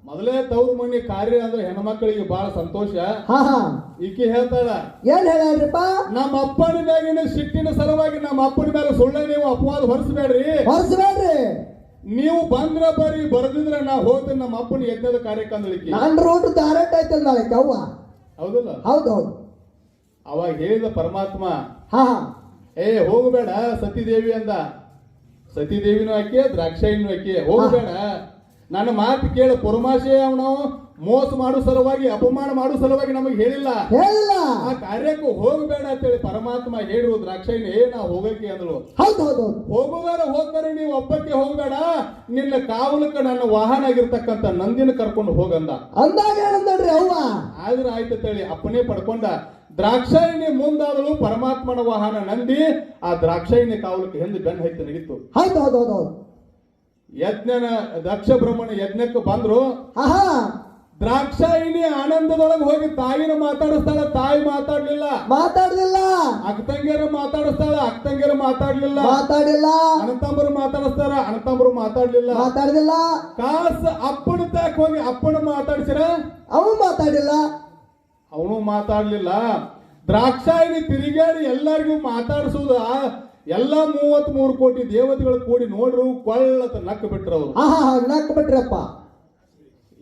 B: ಮೊದಲೇ ತವ್ರ ಮನೆ ಕಾರ್ಯ ಅಂದ್ರೆ ಹೆಣ್ಮಕ್ಳಿಗೆ ಬಹಳ ಸಂತೋಷ.
C: ಆಹಾ
B: ಈಕೆ ಹೇಳ್ತಾಳ,
C: ಏನ್ ಹೇಳ್ಯಾನ್ರಿಪ್ಪ?
B: ನಮ್ಮ ಅಪ್ಪನ ಮ್ಯಾಗಿನ ಸಿಟ್ಟಿನ ಸಲುವಾಗಿ ನಮ್ಮ ಅಪ್ಪನ ಮೇಲೆ ಸುಳ್ಳ ನೀವು ಅಪವಾದ ಹೊರಿಸಬೇಡ್ರಿ.
C: ಹೊರಸ್ಬೇಡ್ರಿ.
B: ನೀವು ಬಂದ್ರ ಬರ್ರಿ, ಬರದಿದ್ರ ನಾ ಹೋಗ್ತೀನಿ ನಮ್ಮ ಅಪ್ಪನ ಯಜ್ಞದ ಕಾರ್ಯಕ್ರಮಕ್ಕೆ.
C: ನನ್ನ ರೂಟ್ ಡೈರೆಕ್ಟ್ ಆಯ್ತಲ್ಲ ನಾಳೆ ಅವ್ವ.
B: ಹೌದಲ್ಲ?
C: ಹೌದು ಹೌದು.
B: ಅವಾಗ ಹೇಳಿದ ಪರಮಾತ್ಮ,
C: ಹಾ
B: ಏ ಹೋಗಬೇಡ ಸತಿದೇವಿ ಅಂದ. ಸತಿದೇವಿನೂ ಆಕೆ, ದ್ರಾಕ್ಷಾಯಿನೂ ಆಕೆ. ಹೋಗಬೇಡ, ನನ್ನ ಮಾತು ಕೇಳ. ಪುರಮಾಶೆ ಅವನು ಮೋಸ ಮಾಡೋ ಸಲುವಾಗಿ, ಅಪಮಾನ ಮಾಡೋ ಸಲುವಾಗಿ ನಮಗೆ ಹೇಳಿಲ್ಲ. ಆ ಕಾರ್ಯಕ್ಕೂ ಹೋಗಬೇಡ ಅಂತೇಳಿ ಪರಮಾತ್ಮ ಹೇಳಿರು. ದ್ರಾಕ್ಷಾಯಿನಿ ನಾ ಹೋಗಕ್ಕೆ ಅಂದಳು.
C: ಹೌದು ಹೌದು.
B: ಹೋಗುವಾರ ಹೋಗ್ತಾರೆ, ನೀವು ಒಬ್ಬಕ್ಕೆ ಹೋಗಬೇಡ, ನಿನ್ನ ಕಾವಲಕ್ಕೆ ನನ್ನ ವಾಹನ ಆಗಿರ್ತಕ್ಕಂಥ ನಂದಿನ ಕರ್ಕೊಂಡು ಹೋಗಂದ.
C: ಅಂದಾಗ ಏನಂದ್ರಿ ಅವ್ವ?
B: ಆದ್ರೆ ಆಯ್ತು ಅಂತೇಳಿ ಅಪ್ಪನೇ ಪಡ್ಕೊಂಡ. ದ್ರಾಕ್ಷಾಯಿಣಿ ಮುಂದಾದಳು. ಪರಮಾತ್ಮನ ವಾಹನ ನಂದಿ ಆ ದ್ರಾಕ್ಷಾಯಿಣಿ ಕಾವಲಕ್ಕೆ ಹಿಂದೆ ಬೆನ್ನು ಹೈತು ನಡೀತು.
C: ಹೌದು ಹೌದು ಹೌದು ಹೌದು.
B: ಯಜ್ಞನ ದಕ್ಷ ಬ್ರಹ್ಮಣ ಯಜ್ಞಕ್ಕೆ ಬಂದ್ರು.
C: ಆಹಾ
B: ದ್ರಾಕ್ಷಾಯಿಣಿ ಆನಂದದೊಳಗೆ ಹೋಗಿ ತಾಯಿನ ಮಾತಾಡಿಸ್ತಾಳ. ತಾಯಿ ಮಾತಾಡ್ಲಿಲ್ಲ. ಅಕ್ಕತಂಗಿಯರ ಮಾತಾಡಿಸ್ತಾಳ. ಅಕ್ಕತಂಗಿಯರ ಮಾತಾಡ್ಲಿಲ್ಲ. ಅಣ್ಣತಮ್ಮರು ಮಾತಾಡಿಸ್ತಾರ. ಅಣ್ಣತಮ್ಮರು ಮಾತಾಡ್ಲಿಲ್ಲ. ಕಾಸ ಅಪ್ಪನ ತಾಕ್ ಹೋಗಿ ಅಪ್ಪನ ಮಾತಾಡ್ಸಿರ, ಅವನು ಮಾತಾಡ್ಲಿಲ್ಲ. ದ್ರಾಕ್ಷಾಯಿಣಿ ತಿರುಗಾಡಿ ಎಲ್ಲರಿಗೂ ಮಾತಾಡಿಸುವುದು. ಎಲ್ಲ 33 ಕೋಟಿ ದೇವತೆಗಳು ಕೂಡಿ ನೋಡ್ರು, ಕೊಳ್ಳತ ನಕ್ಕ ಬಿಟ್ರು. ಅವರು
C: ನಕ್ಕ ಬಿಟ್ರಪ್ಪ.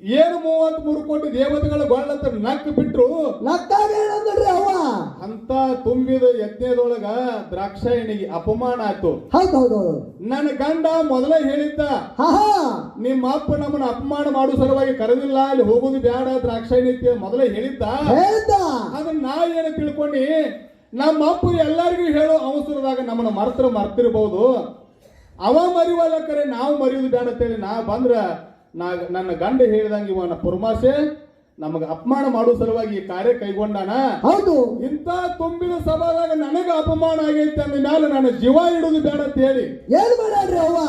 B: ಏನು 33 ಕೋಟಿ ದೇವತೆಗಳು ಗೊಳ್ಳಂತ ನಕ್ಕ ಬಿಟ್ರು. ಅಂತ ತುಂಬಿದ ಯಜ್ಞದೊಳಗ ದ್ರಾಕ್ಷಾಯಿಣಿಗೆ ಅಪಮಾನ ಆಯ್ತು. ನನ್ನ ಗಂಡ ಮೊದಲೇ ಹೇಳಿದ್ದ, ನಿಮ್ಮ ಅಪ್ಪ ನಮ್ಮನ್ನ ಅಪಮಾನ ಮಾಡೋ ಸಲುವಾಗಿ ಕರೆದಿಲ್ಲ, ಅಲ್ಲಿ ಹೋಗುದು ಬ್ಯಾಡ ದ್ರಾಕ್ಷಾಯಿಣಿ ಮೊದಲೇ ಹೇಳಿದ್ದ. ಅದನ್ನ ನಾ ಏನು ತಿಳ್ಕೊಂಡಿ, ನಮ್ಮ ಅಪ್ಪ ಎಲ್ಲರಿಗೂ ಹೇಳೋ ಅವಸರದಾಗ ನಮ್ಮನ್ನ ಮರ್ತಿರ್ಬಹುದು. ಅವ ಮರಿವಲ್ಲ ಕರೆ ನಾವು ಮರೆಯುವುದು ಬೇಡ ಅಂತೇಳಿ ನಾ ಬಂದ್ರ ನನ್ನ ಗಂಡ ಹೇಳಿದಂಗೆ ಇವನ ಪುರ್ಮಾಸೆ ನಮಗ ಅಪಮಾನ ಮಾಡೋ ಸಲುವಾಗಿ ಈ ಕಾರ್ಯ ಕೈಗೊಂಡಾನ.
C: ಹೌದು
B: ಇಂಥ ತುಂಬಿದ ಸಭಾದಾಗ ನನಗ ಅಪಮಾನ ಆಗೈತೆ ಅಂದ ಮ್ಯಾಲ ನಾನು ಜೀವ ಇಡುದು ಬೇಡ ಅಂತ ಹೇಳಿ
C: ಏನ್ ಮಾಡ್ಯಾಳ್ರಿ ಅವ್ವ?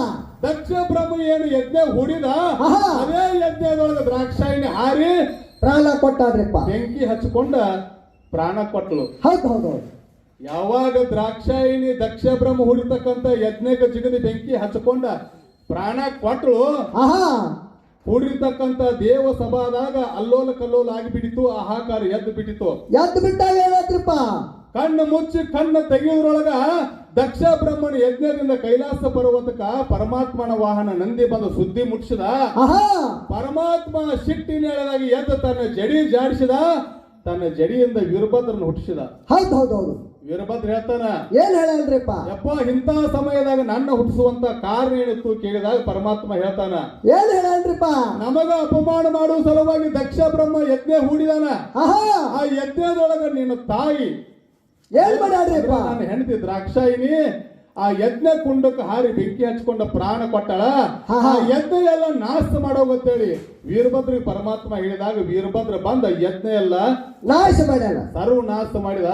B: ದಕ್ಷ ಬ್ರಹ್ಮ ಏನು ಯಜ್ಞ ಹೂಡಿದ
C: ಆಹಾ.
B: ಅದೇ ಯಜ್ಞದೊಳಗ ದ್ರಾಕ್ಷಾಯಿನಿ ಹಾರಿ
C: ಪ್ರಾಣ ಕೊಟ್ಟಾಡ್ರಿಪ್ಪ.
B: ಬೆಂಕಿ ಹಚ್ಕೊಂಡ ಪ್ರಾಣ ಕೊಟ್ಟಳು.
C: ಹೌದು ಹೌದು ಹೌದು.
B: ಯಾವಾಗ ದ್ರಾಕ್ಷಾಯಿನಿ ದಕ್ಷ ಬ್ರಹ್ಮ ಹೂಡಿರ್ತಕ್ಕಂಥ ಯಜ್ಞಕ್ಕೆ ಜಿಗದಿ ಬೆಂಕಿ ಹಚ್ಕೊಂಡ ಪ್ರಾಣ ಕೊಟ್ಟಳು,
C: ಆಹಾ
B: ಹೂಡಿರ್ತಕ್ಕಂಥ ದೇವ ಸಭಾದಾಗ ಅಲ್ಲೋಲ ಕಲ್ಲೋಲ ಆಗಿಬಿಟ್ಟಿತು. ಆಹಾಕಾರ ಎದ್ದು ಬಿಟ್ಟಿತು.
C: ಎದ್ದು ಬಿಟ್ಟಾಗ ಏನಾಯ್ತ್ರಿಪ್ಪ?
B: ಕಣ್ಣು ಮುಚ್ಚಿ ಕಣ್ಣು ತೆಗೆಯುವುದ್ರೊಳಗ ದಕ್ಷ ಬ್ರಹ್ಮನ ಯಜ್ಞದಿಂದ ಕೈಲಾಸ ಪರ್ವತಕ್ಕ ಪರಮಾತ್ಮನ ವಾಹನ ನಂದಿ ಬಂದು ಸುದ್ದಿ ಮುಟ್ಟಿಸಿದ.
C: ಆಹಾ
B: ಪರಮಾತ್ಮ ಸಿಟ್ಟಿನೇಳದಾಗಿ ಎದ್ದು ತನ್ನ ಜಡಿ ಜಾಡಿಸಿದ. ತನ್ನ ಜಡಿಯಿಂದ ವೀರಭದ್ರನ ಹುಟ್ಟಿಸಿದ.
C: ಹೌದು ಹೌದು ಹೌದು.
B: ವೀರಭದ್ರ ಹೇಳ್ತಾನ,
C: ಏನ್ ಹೇಳಲ್ರಿಪ್ಪ?
B: ಯಪ್ಪ ಇಂಥ ಸಮಯದಾಗ ನನ್ನ ಹುಟ್ಟಿಸುವಂತ ಕಾರಣ ಏನಿತ್ತು ಕೇಳಿದಾಗ ಪರಮಾತ್ಮ ಹೇಳ್ತಾನ,
C: ಏನ್ ಹೇಳಲ್ರಿಪ್ಪ?
B: ನಮಗ ಅಪಮಾನ ಮಾಡುವ ಸಲುವಾಗಿ ದಕ್ಷ ಬ್ರಹ್ಮ ಯಜ್ಞ ಹೂಡಿದಾನ.
C: ಆಹಾ
B: ಆ ಯಜ್ಞದೊಳಗ ನಿನ್ನ ತಾಯಿ
C: ಏನ್ ಮಾಡ್ಯಾಡ್ರಿಪ್ಪ?
B: ನನ್ನ ಹೆಂಡತಿ ದ್ರಾಕ್ಷಾಯಿನಿ ಆ ಯಜ್ಞ ಕುಂಡಕ್ಕೆ ಹಾರಿ ಬೆಂಕಿ ಹಚ್ಕೊಂಡ ಪ್ರಾಣ ಕೊಟ್ಟಳ. ಆ ಯಜ್ಞ ಎಲ್ಲ ನಾಶ ಮಾಡೋಗತ್ತೇಳಿ ವೀರಭದ್ರಿಗೆ ಪರಮಾತ್ಮ ಹೇಳಿದಾಗ ವೀರಭದ್ರ ಬಂದ ಯಜ್ಞ ಎಲ್ಲ
C: ನಾಶ ಮಾಡ್ಯಾನ,
B: ಸರ್ವನಾಶ ಮಾಡಿದ.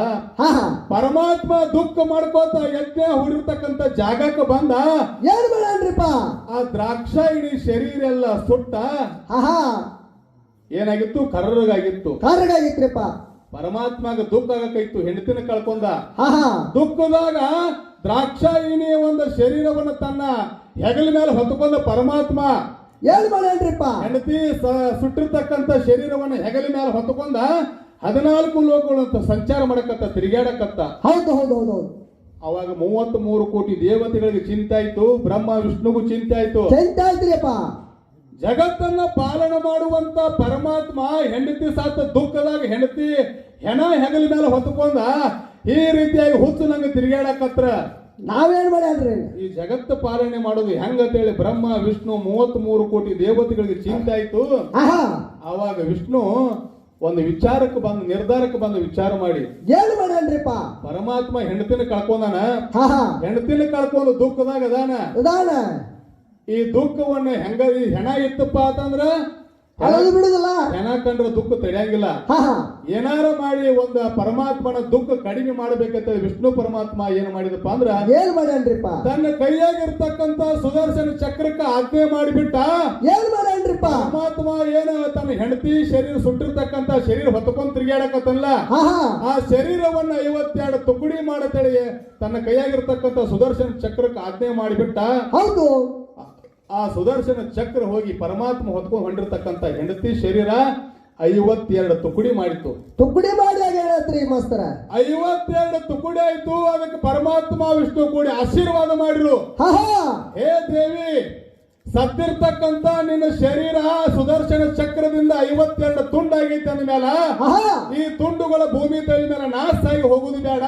C: ಆಹಾ
B: ಪರಮಾತ್ಮ ದುಃಖ ಮಾಡ್ಕೋತ ಯಜ್ಞ ಹೂಡಿರ್ತಕ್ಕಂಥ ಜಾಗಕ್ಕೆ ಬಂದ.
C: ಏನ್ ಮಾಡ್ಯಾನ್ರಿಪ್ಪ?
B: ಆ ದ್ರಾಕ್ಷಾಯಿಣಿ ಶರೀರ ಎಲ್ಲ ಸುಟ್ಟ
C: ಆಹಾ
B: ಏನಾಗಿತ್ತು? ಕರ್ರಗಾಗಿತ್ತು.
C: ಕಾರ್ಗಾಗಿತ್ರಿಪ್ಪ.
B: ಪರಮಾತ್ಮಗ ದುಃಖ ಆಗಕೈತು. ಹೆಂಡತಿನ ಕಳ್ಕೊಂಡ.
C: ಆಹಾ
B: ದುಃಖದಾಗ ದ್ರಾಕ್ಷಾಯಿನಿಯ ಒಂದು ಶರೀರವನ್ನು ತನ್ನ ಹೆಗಲ ಮೇಲೆ ಹೊತ್ತುಕೊಂಡ ಪರಮಾತ್ಮ
C: ಏನ್ ಮಾಡ್ಯಾನ್ರಿಪ್ಪ?
B: ಹೆಂಡತಿ ಸುಟ್ಟಿರ್ತಕ್ಕಂಥ ಶರೀರವನ್ನು ಹೆಗಲ ಮೇಲೆ ಹೊತ್ತುಕೊಂಡ 14 ಲೋಕಗಳಂತ ಸಂಚಾರ ಮಾಡಕತ್ತ, ತಿರುಗಾಡಕತ್ತ.
C: ಹೌದು ಹೌದು ಹೌದು ಹೌದು.
B: ಅವಾಗ 33 ಕೋಟಿ ದೇವತೆಗಳಿಗೆ ಚಿಂತೆ ಆಯ್ತು. ಬ್ರಹ್ಮ ವಿಷ್ಣುಗೂ ಚಿಂತೆ ಆಯ್ತು.
C: ಚೆಂದ ಆಯ್ತ್ರಿಪ್ಪ.
B: ಜಗತ್ತನ್ನ ಪಾಲನೆ ಮಾಡುವಂತ ಪರಮಾತ್ಮ ಹೆಂಡತಿ ಸಾತ ದುಃಖದಾಗ ಹೆಂಡತಿ ಹೆಣ ಹೆಗಲ ಮೇಲೆ ಹೊತ್ತುಕೊಂಡ ಈ ರೀತಿಯಾಗಿ ಹುಚ್ಚು ನಂಗೆ ತಿರುಗಾಡಕತ್ರ.
C: ನಾವೇನ್ ಮಾಡ್ಯಾನ್ರಿ?
B: ಈ ಜಗತ್ತು ಪಾಲನೆ ಮಾಡೋದು ಹೆಂಗಂತೇಳಿ ಬ್ರಹ್ಮ ವಿಷ್ಣು 33 ಕೋಟಿ ದೇವತೆಗಳಿಗೆ ಚಿಂತೆ ಆಯ್ತು.
C: ಆಹಾ
B: ಅವಾಗ ವಿಷ್ಣು ಒಂದು ವಿಚಾರಕ್ಕೆ ಬಂದು ನಿರ್ಧಾರಕ್ಕೆ ಬಂದು ವಿಚಾರ ಮಾಡಿ
C: ಏನ್ ಮಾಡ್ಯಾನ್ರಿಪ್ಪ?
B: ಪರಮಾತ್ಮ ಹೆಂಡತಿನ ಕಳ್ಕೊಂಡಾನ.
C: ಆಹಾ
B: ಹೆಂಡತಿನ ಕಳ್ಕೊಂಡು ದುಃಖದಾಗ ಅದಾನ.
C: ಉದಾನ
B: ಈ ದುಃಖವನ್ನ ಹೆಂಗ ಈ ಹೆಣ ಇತ್ತಪ್ಪ ಅಂತಂದ್ರ
C: ಅಳದು ಬಿಡುದಿಲ್ಲ.
B: ಹೆಣ ಕಂಡ್ರ ದುಃಖ ತಡೆಯಂಗಿಲ್ಲ.
C: ಆಹಾ
B: ಏನಾರ ಮಾಡಿ ಒಂದು ಪರಮಾತ್ಮನ ದುಃಖ ಕಡಿಮೆ ಮಾಡಬೇಕಂತ ವಿಷ್ಣು ಪರಮಾತ್ಮ ಏನ್ ಮಾಡಿದಪ್ಪ ಅಂದ್ರ
C: ಏನ್ ಮಾಡ್ಯಾನ್ರಿಪ್ಪ?
B: ತನ್ನ ಕೈಯಾಗಿರ್ತಕ್ಕಂತ ಸುದರ್ಶನ ಚಕ್ರಕ್ಕೆ ಆಜ್ಞೆ ಮಾಡಿಬಿಟ್ಟ.
C: ಏನ್ ಮಾಡ್ಯಾನ್ರಿಪ್ಪ?
B: ಪರಮಾತ್ಮ ಏನ ತನ್ನ ಹೆಂಡತಿ ಶರೀರ ಸುಟ್ಟಿರ್ತಕ್ಕಂತ ಶರೀರ ಹೊತ್ತಕೊಂಡ್ ತಿರುಗಾಡಕತ್ತಲ್ಲ,
C: ಆಹಾ
B: ಆ ಶರೀರವನ್ನ 52 ತುಕಡಿ ಮಾಡತೇಳಿ ತನ್ನ ಕೈಯಾಗಿರ್ತಕ್ಕಂತ ಸುದರ್ಶನ ಚಕ್ರಕ್ಕೆ ಆಜ್ಞೆ ಮಾಡಿಬಿಟ್ಟ.
C: ಹೌದು.
B: ಆ ಸುದರ್ಶನ ಚಕ್ರ ಹೋಗಿ ಪರಮಾತ್ಮ ಹೊತ್ಕೊಂಡು ಹೊಂಡಿರ್ತಕ್ಕಂತ ಹೆಂಡತಿ ಶರೀರ 52 ತುಕಡಿ ಮಾಡಿತ್ತು.
C: ತುಕಡಿ ಮಾಡಿದಾಗ ಹೇಳತ್ರಿ ಮಾಸ್ತರ?
B: 52 ತುಕಡಿ ಆಯ್ತು. ಅದಕ್ಕೆ ಪರಮಾತ್ಮ ವಿಷ್ಣು ಕೂಡಿ ಆಶೀರ್ವಾದ ಮಾಡಿರು.
C: ಆಹಾ
B: ಹೇ ದೇವಿ, ಸತ್ತಿರ್ತಕ್ಕಂತ ನಿನ್ನ ಶರೀರ ಸುದರ್ಶನ ಚಕ್ರದಿಂದ 52 ತುಂಡಾಗೈತೆ ಅಂದ ಮೇಲೆ
C: ಆಹಾ
B: ಈ ತುಂಡುಗಳ ಭೂಮಿ ತಲೆ ಮೇಲೆ ನಾಶ ಆಗಿ ಹೋಗುದು ಬೇಡ.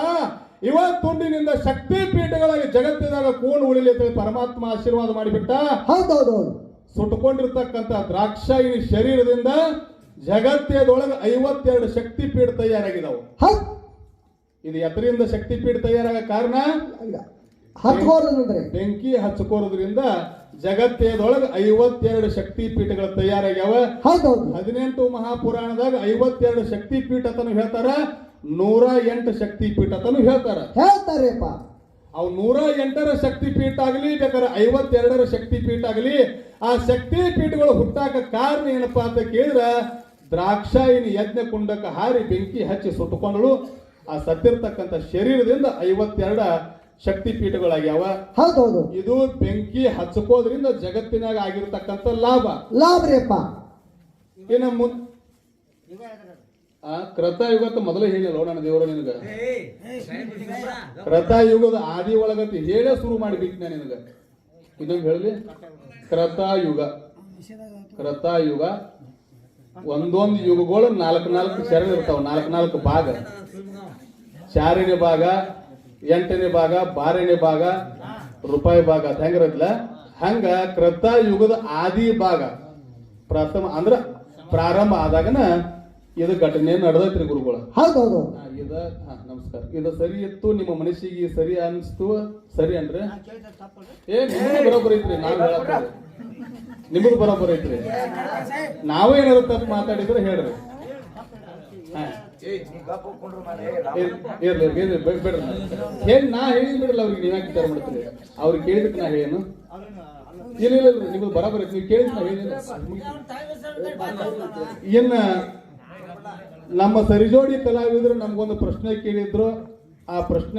B: ತುಂಡಿನಿಂದ ಶಕ್ತಿ ಪೀಠಗಳಾಗಿ ಜಗತ್ತಿದಾಗ ಕೂಣು ಉಳಿಲಿ ಅಂತ ಪರಮಾತ್ಮ ಆಶೀರ್ವಾದ ಮಾಡಿಬಿಟ್ಟ.
C: ಹೌದೌದು.
B: ಸುಟ್ಟುಕೊಂಡಿರ್ತಕ್ಕಂಥ ದ್ರಾಕ್ಷಾಯಿನಿ ಶರೀರದಿಂದ ಜಗತ್ತದೊಳಗೆ 52 ಶಕ್ತಿ ಪೀಠ ತಯಾರಾಗಿದಾವು. ಇದು ಎದರಿಂದ ಶಕ್ತಿ ಪೀಠ ತಯಾರಾಗ ಕಾರಣ? ಬೆಂಕಿ ಹಚ್ಕೋದ್ರಿಂದ ಜಗತ್ತದೊಳಗೆ 52 ಶಕ್ತಿ ಪೀಠಗಳು ತಯಾರಾಗ್ಯಾವ. 18 ಮಹಾಪುರಾಣದಾಗ 52 ಶಕ್ತಿ ಪೀಠ ತನಕ ಹೇಳ್ತಾರ, 108 ಶಕ್ತಿ ಪೀಠ ತನಕ ಹೇಳ್ತಾರಪ್ಪ. ಅವು 108ರ ಶಕ್ತಿ ಪೀಠ ಆಗಲಿ, ಬೇಕಾದ್ರೆ 52ರ ಶಕ್ತಿ ಪೀಠ ಆಗಲಿ, ಆ ಶಕ್ತಿ ಪೀಠಗಳು ಹುಟ್ಟಾಕ ಕಾರಣ ಏನಪ್ಪಾ ಅಂತ ಕೇಳಿದ್ರ ದ್ರಾಕ್ಷಾಯಿನಿ ಯಜ್ಞ ಕುಂಡಕ್ಕೆ ಹಾರಿ ಬೆಂಕಿ ಹಚ್ಚಿ ಸುಟ್ಟುಕೊಂಡಳು. ಆ ಸತ್ತಿರ್ತಕ್ಕಂಥ ಶರೀರದಿಂದ 52 ಶಕ್ತಿ ಪೀಠಗಳಾಗ್ಯಾವ.
C: ಹೌದೌದು.
B: ಇದು ಬೆಂಕಿ ಹಚ್ಚಕೋದ್ರಿಂದ ಜಗತ್ತಿನಾಗ ಆಗಿರ್ತಕ್ಕಂಥ
C: ಲಾಭ.
B: ಇನ್ನು ಕೃತಯುಗತ್ತ ಮೊದಲೇ ಹೇಳಿಲ್ಲ ನನ್ನ ದೇವರು ನಿನಗ. ಕೃತಯುಗದ ಆದಿ ಒಳಗತಿ ಹೇಳೇ ಶುರು ಮಾಡಿಬಿಟ್ನ ನಿನಗ. ಇದೊಂದು ಹೇಳಲಿ, ಕೃತಯುಗ ಒಂದೊಂದು ಯುಗಗಳು 4 ಶರಣ ಇರ್ತಾವ, 4 ಭಾಗ. 4ನೇ ಭಾಗ, 8ನೇ ಭಾಗ, 12ನೇ ಭಾಗ, ರೂಪಾಯಿ ಭಾಗ ಅಂತ ಹೆಂಗಿರತ್ಲ ಹಂಗ ಕೃತಯುಗದ ಆದಿ ಭಾಗ ಪ್ರಥಮ ಅಂದ್ರ ಪ್ರಾರಂಭ ಆದಾಗನ ಇದು ಘಟನೆ ನಡೆದೈತ್ರಿ ಗುರುಗಳ.
C: ಹೌದೌದು.
B: ನಮಸ್ಕಾರ. ಇದು ಸರಿ ಇತ್ತು, ನಿಮ್ಮ ಮನಸ್ಸಿಗೆ ಸರಿ ಅನ್ಸ್ತು, ಸರಿ ಅನ್ರಿ? ನಿಮ್ದು ಬರೋಬ್ಬರ ಐತ್ರಿ, ನಿಮ್ದು ಬರೋಬ್ಬರ ಐತ್ರಿ. ನಾವೇನಾದ್ರು ತಪ್ಪು ಮಾತಾಡಿದ್ರೆ ಹೇಳ್ರಿ. ಹಾ.
D: ಏ
B: ಇರ್ಲಿ ಬಿಡ್ರಿ ಹೇಳಿ ನಾ ಹೇಳಿದ್ ಬಿಡಲ್ಲ ಅವ್ರಿಗೆ ನೀವ್ಯಾಕೆ ವಿಚಾರ ಮಾಡ್ತೀರಿ ಅವ್ರಿಗೆ ಕೇಳಿದಕ್ಕೆ ನಾ ಹೇಳೇನು ಇಲ್ಲ ಇಲ್ಲ ಇಲ್ಲ ನಿಮ್ದು ಬರಾಬರ್ ಐತಿ ನೀವು ಕೇಳಿದ್ ನಾ ಹೇಳಿಲ್ಲ ಇನ್ನ ನಮ್ಮ ಸರಿಜೋಡಿ ಕಲಾವಿದರು ನಮ್ಗೊಂದು ಪ್ರಶ್ನೆ ಕೇಳಿದ್ರು ಆ ಪ್ರಶ್ನೆ